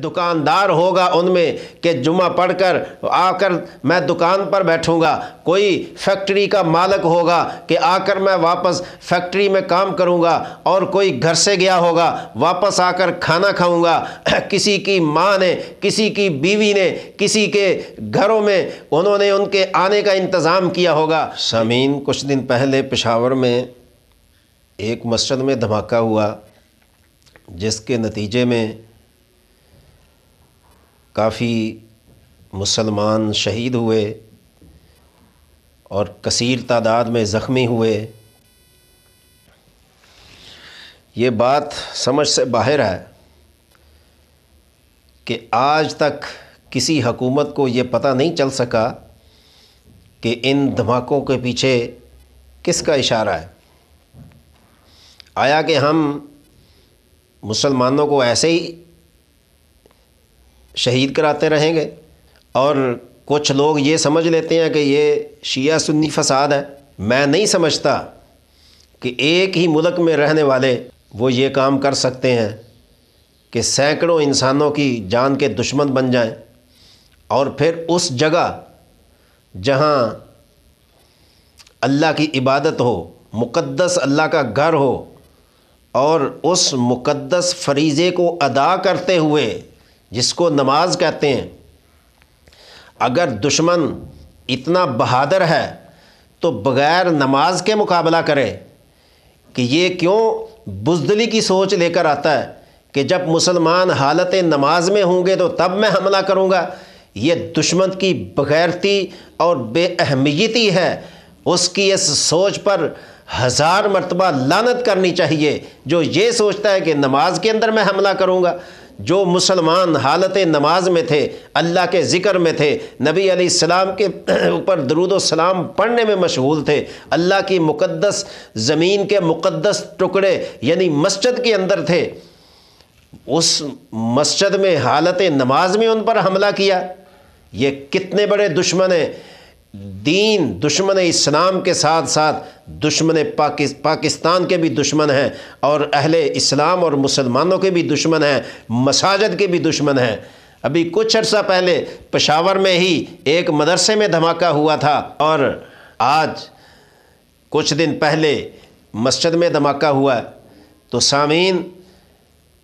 دکاندار ہوگا ان میں کہ جمعہ پڑھ کر آ کر میں دکان پر بیٹھوں گا، کوئی فیکٹری کا مالک ہوگا کہ آ کر میں واپس فیکٹری میں کام کروں گا، اور کوئی گھر سے گیا ہوگا واپس آ کر کھانا کھاؤں گا۔ کسی کی ماں نے، کسی کی بیوی نے، کسی کے گھروں میں انہوں نے ان کے آنے کا انتظام کیا ہوگا۔ سامعین، کچھ دن پہلے پشاور میں ایک مسجد میں دھماکہ ہوا، جس کے نتیجے میں کافی مسلمان شہید ہوئے اور کثیر تعداد میں زخمی ہوئے۔ یہ بات سمجھ سے باہر ہے کہ آج تک کسی حکومت کو یہ پتہ نہیں چل سکا کہ ان دھماکوں کے پیچھے کس کا اشارہ ہے۔ آیا کہ ہم مسلمانوں کو ایسے ہی شہید کراتے رہیں گے؟ اور کچھ لوگ یہ سمجھ لیتے ہیں کہ یہ شیعہ سنی فساد ہے۔ میں نہیں سمجھتا کہ ایک ہی ملک میں رہنے والے وہ یہ کام کر سکتے ہیں کہ سینکڑوں انسانوں کی جان کے دشمن بن جائیں، اور پھر اس جگہ جہاں اللہ کی عبادت ہو، مقدس اللہ کا گھر ہو، اور اس مقدس فریضے کو ادا کرتے ہوئے جس کو نماز کہتے ہیں، اگر دشمن اتنا بہادر ہے تو بغیر نماز کے مقابلہ کرے کہ یہ کیوں بزدلی کی سوچ لے کر آتا ہے کہ جب مسلمان حالت نماز میں ہوں گے تو تب میں حملہ کروں گا؟ یہ دشمن کی بغیرتی اور بے اہمیتی ہے۔ اس کی اس سوچ پر 1000 مرتبہ لعنت کرنی چاہیے جو یہ سوچتا ہے کہ نماز کے اندر میں حملہ کروں گا۔ جو مسلمان حالت نماز میں تھے، اللہ کے ذکر میں تھے، نبی علیہ السلام کے اوپر درود و سلام پڑھنے میں مشغول تھے، اللہ کی مقدس زمین کے مقدس ٹکڑے یعنی مسجد کے اندر تھے، اس مسجد میں حالت نماز میں ان پر حملہ کیا۔ یہ کتنے بڑے دشمن ہیں! دین، دشمن اسلام کے ساتھ ساتھ دشمن پاکستان کے بھی دشمن ہیں، اور اہل اسلام اور مسلمانوں کے بھی دشمن ہیں، مساجد کے بھی دشمن ہیں۔ ابھی کچھ عرصہ پہلے پشاور میں ہی ایک مدرسے میں دھماکہ ہوا تھا، اور آج کچھ دن پہلے مسجد میں دھماکہ ہوا۔ تو سامعین،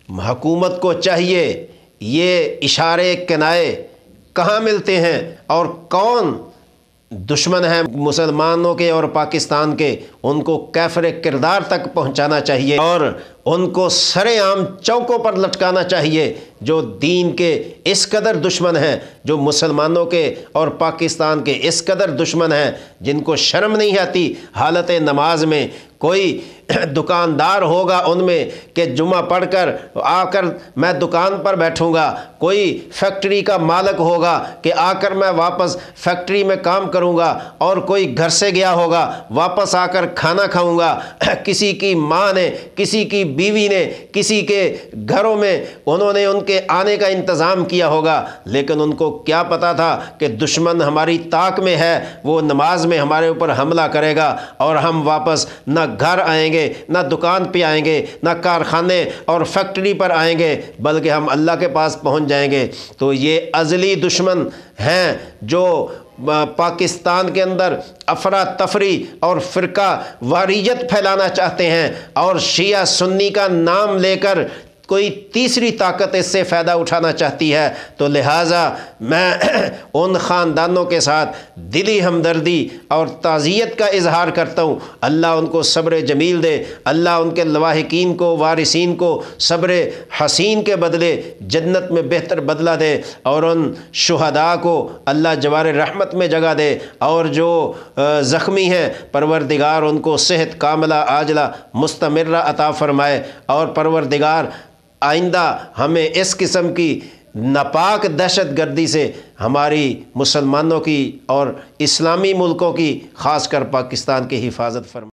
حکومت کو چاہیے یہ اشارے کنائے کہاں ملتے ہیں اور کون دشمن ہیں مسلمانوں کے اور پاکستان کے، ان کو کیفر کردار تک پہنچانا چاہیے، اور ان کو سر عام چوکوں پر لٹکانا چاہیے جو دین کے اس قدر دشمن ہیں، جو مسلمانوں کے اور پاکستان کے اس قدر دشمن ہیں، جن کو شرم نہیں آتی حالت نماز میں۔ کوئی دکاندار ہوگا ان میں کہ جمعہ پڑھ کر آ کر میں دکان پر بیٹھوں گا، کوئی فیکٹری کا مالک ہوگا کہ آ کر میں واپس فیکٹری میں کام کروں گا، اور کوئی گھر سے گیا ہوگا واپس آ کر کھانا کھاؤں گا۔ کسی کی ماں نے، کسی کی بیوی نے، کسی کے گھروں میں انہوں نے ان کے آنے کا انتظام کیا ہوگا، لیکن ان کو کیا پتا تھا کہ دشمن ہماری طاق میں ہے، وہ نماز میں ہمارے اوپر حملہ کرے گا، اور ہم واپس نہ گھر آئیں گے، نہ دکان پہ آئیں گے، نہ کارخانے اور فیکٹری پر آئیں گے، بلکہ ہم اللہ کے پاس پہنچ جائیں گے۔ تو یہ ازلی دشمن ہیں جو پاکستان کے اندر افراتفری اور فرقہ واریت پھیلانا چاہتے ہیں، اور شیعہ سنی کا نام لے کر کوئی تیسری طاقت اس سے فائدہ اٹھانا چاہتی ہے۔ تو لہٰذا میں ان خاندانوں کے ساتھ دلی ہمدردی اور تعزیت کا اظہار کرتا ہوں۔ اللہ ان کو صبر جمیل دے، اللہ ان کے لواحقین کو، وارثین کو صبر حسین کے بدلے جنت میں بہتر بدلہ دے، اور ان شہداء کو اللہ جوار رحمت میں جگہ دے، اور جو زخمی ہیں پروردگار ان کو صحت کاملہ عاجلہ مستمرہ عطا فرمائے، اور پروردگار آئندہ ہمیں اس قسم کی ناپاک دہشت گردی سے ہماری مسلمانوں کی اور اسلامی ملکوں کی، خاص کر پاکستان کی حفاظت فرمائے۔